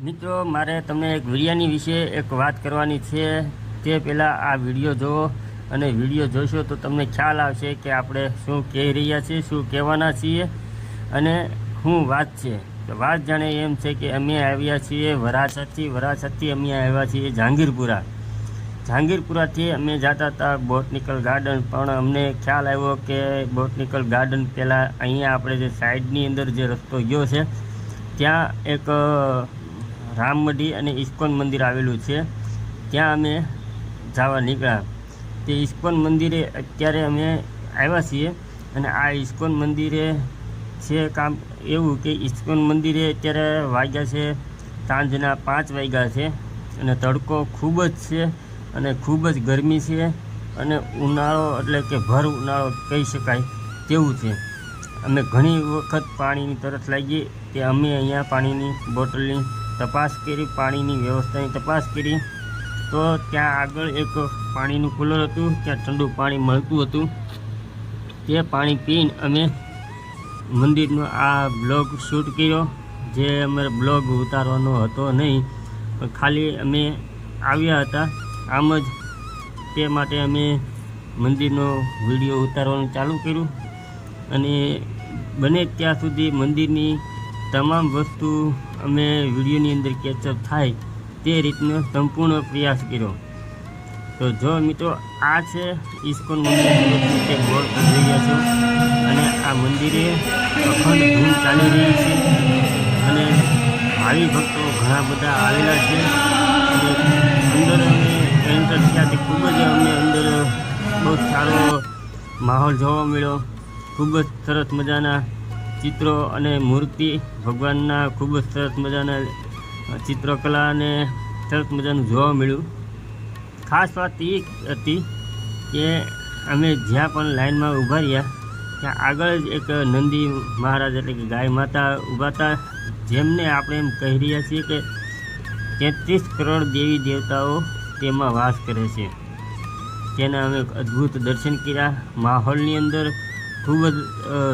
મિત્રો મારે તમને એક વિડીયોની વિશે એક વાત કરવાની છે। તે પહેલાં આ વિડીયો જુઓ અને વિડીયો જોશો તો તમને ખ્યાલ આવશે કે આપણે શું કહી રહ્યા છીએ, શું કહેવાના છીએ અને શું વાત છે। તો વાત જાણે એમ છે કે અમે આવ્યા છીએ વરાછાથી અમે આવ્યા છીએ જહાંગીરપુરાથી અમે જતા હતા બોટનિકલ ગાર્ડન, પણ અમને ખ્યાલ આવ્યો કે બોટનિકલ ગાર્ડન પહેલાં અહીંયા આપણે જે સાઈડની અંદર જે રસ્તો ગયો છે ત્યાં એક રામમઢી અને ઇસ્કોન મંદિર આવેલું છે, ત્યાં અમે જવા નીકળ્યા। તે ઇસ્કોન મંદિરે અત્યારે અમે આવ્યા છીએ અને આ ઇસ્કોન મંદિરે છે કામ એવું કે ઇસ્કોન મંદિરે અત્યારે વાગ્યા છે સાંજના 5 વાગ્યા છે અને તડકો ખૂબ જ છે અને ખૂબ જ ગરમી છે અને ઉનાળો એટલે કે ભર ઉનાળો કહી શકાય તેવું છે। અમે ઘણી વખત પાણીની તરસ લાગી તે અમે અહીંયા પાણીની બોટલની તપાસ કરી, પાણીની વ્યવસ્થાની તપાસ કરી તો ત્યાં આગળ એક પાણીનું કુલર હતું, ત્યાં ઠંડુ પાણી મળતું હતું। તે પાણી પીને અમે મંદિરનો આ બ્લોગ શૂટ કર્યો, જે અમારે બ્લોગ ઉતારવાનો હતો નહીં, પણ ખાલી અમે આવ્યા હતા આમ જ, તે માટે અમે મંદિરનો વિડીયો ઉતારવાનું ચાલુ કર્યું અને બને ત્યાં સુધી મંદિરની તમામ વસ્તુ અમે વિડીયોની અંદર કેચઅપ થાય તે રીતનો સંપૂર્ણ પ્રયાસ કર્યો। તો જો મિત્રો આ છે ઇસ્કોન મંદિર, તે બોર્ડ કરી રહ્યા છો અને આ મંદિરે અખંડ ધૂમ ચાલી રહી છે અને ભાવિ ભક્તો ઘણા બધા આવેલા છે અને અંદર અમે એન્ટર થયા તે ખૂબ જ અમને અંદર બહુ સારો માહોલ જોવા મળ્યો। ખૂબ જ સરસ મજાના ચિત્રો અને મૂર્તિ ભગવાનના ખૂબ જ સરસ મજાના ચિત્રકલા અને સરસ મજાનું જોવા મળ્યું। ખાસ વાત એ હતી કે અમે જ્યાં પણ લાઇનમાં ઊભા રહ્યા ત્યાં આગળ જ એક નંદી મહારાજ એટલે કે ગાય માતા ઊભા હતા, જેમને આપણે એમ કહી રહ્યા છીએ કે 33 કરોડ દેવી દેવતાઓ તેમાં વાસ કરે છે। તેના અમે અદ્ભુત દર્શન કર્યા। માહોલની અંદર ખૂબ જ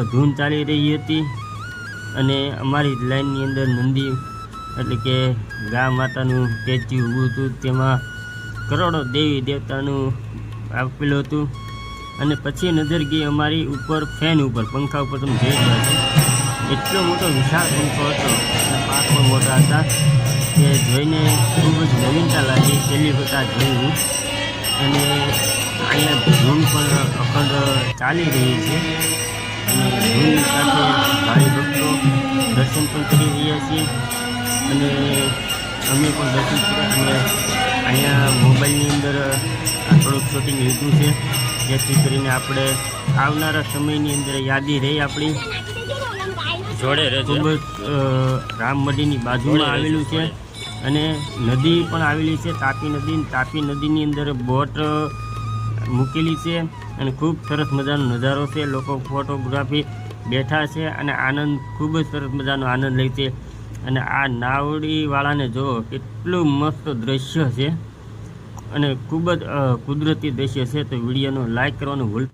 ધૂન ચાલી રહી હતી અને અમારી લાઇનની અંદર નંદી એટલે કે ગા માતાનું સ્ટેચ્યુ ઊભું હતું, તેમાં કરોડો દેવી દેવતાનું આપેલું હતું અને પછી નજર ગઈ અમારી ઉપર ફેન ઉપર, પંખા ઉપર તમે જોઈ રહ્યા છો, એટલો મોટો વિશાળ પંખો હતો અને પાંખ પણ મોટા હતા, તે જોઈને ખૂબ જ નવીનતા લાગી, પહેલી વખત આ જોયું। અને અહીંયા ધૂન પણ અખંડ ચાલી રહી છે અને ધૂન સાથે ભાવિ ભક્તો દર્શન પણ કરી રહ્યા છીએ અને અમે પણ દર્શન કર્યા અને અહીંયા મોબાઈલની અંદર થોડુંક શૂટિંગ લીધું છે, જેથી કરીને આપણે આવનારા સમયની અંદર યાદી રહી આપણી જોડે રહે। ખૂબ જ રામમઢીની બાજુમાં આવેલું છે અને નદી પણ આવેલી છે, તાપી નદીની અંદર બોટ મૂકેલી છે અને ખૂબ સરસ મજાનો નજારો છે। લોકો ફોટોગ્રાફી બેઠા છે અને આનંદ, ખૂબ જ સરસ મજાનો આનંદ લે છે અને આ નાવડીવાળાને જુઓ કેટલું મસ્ત દૃશ્ય છે અને ખૂબ જ કુદરતી દૃશ્ય છે। તો વિડીયોનો લાઈક કરવાનું ભૂલતા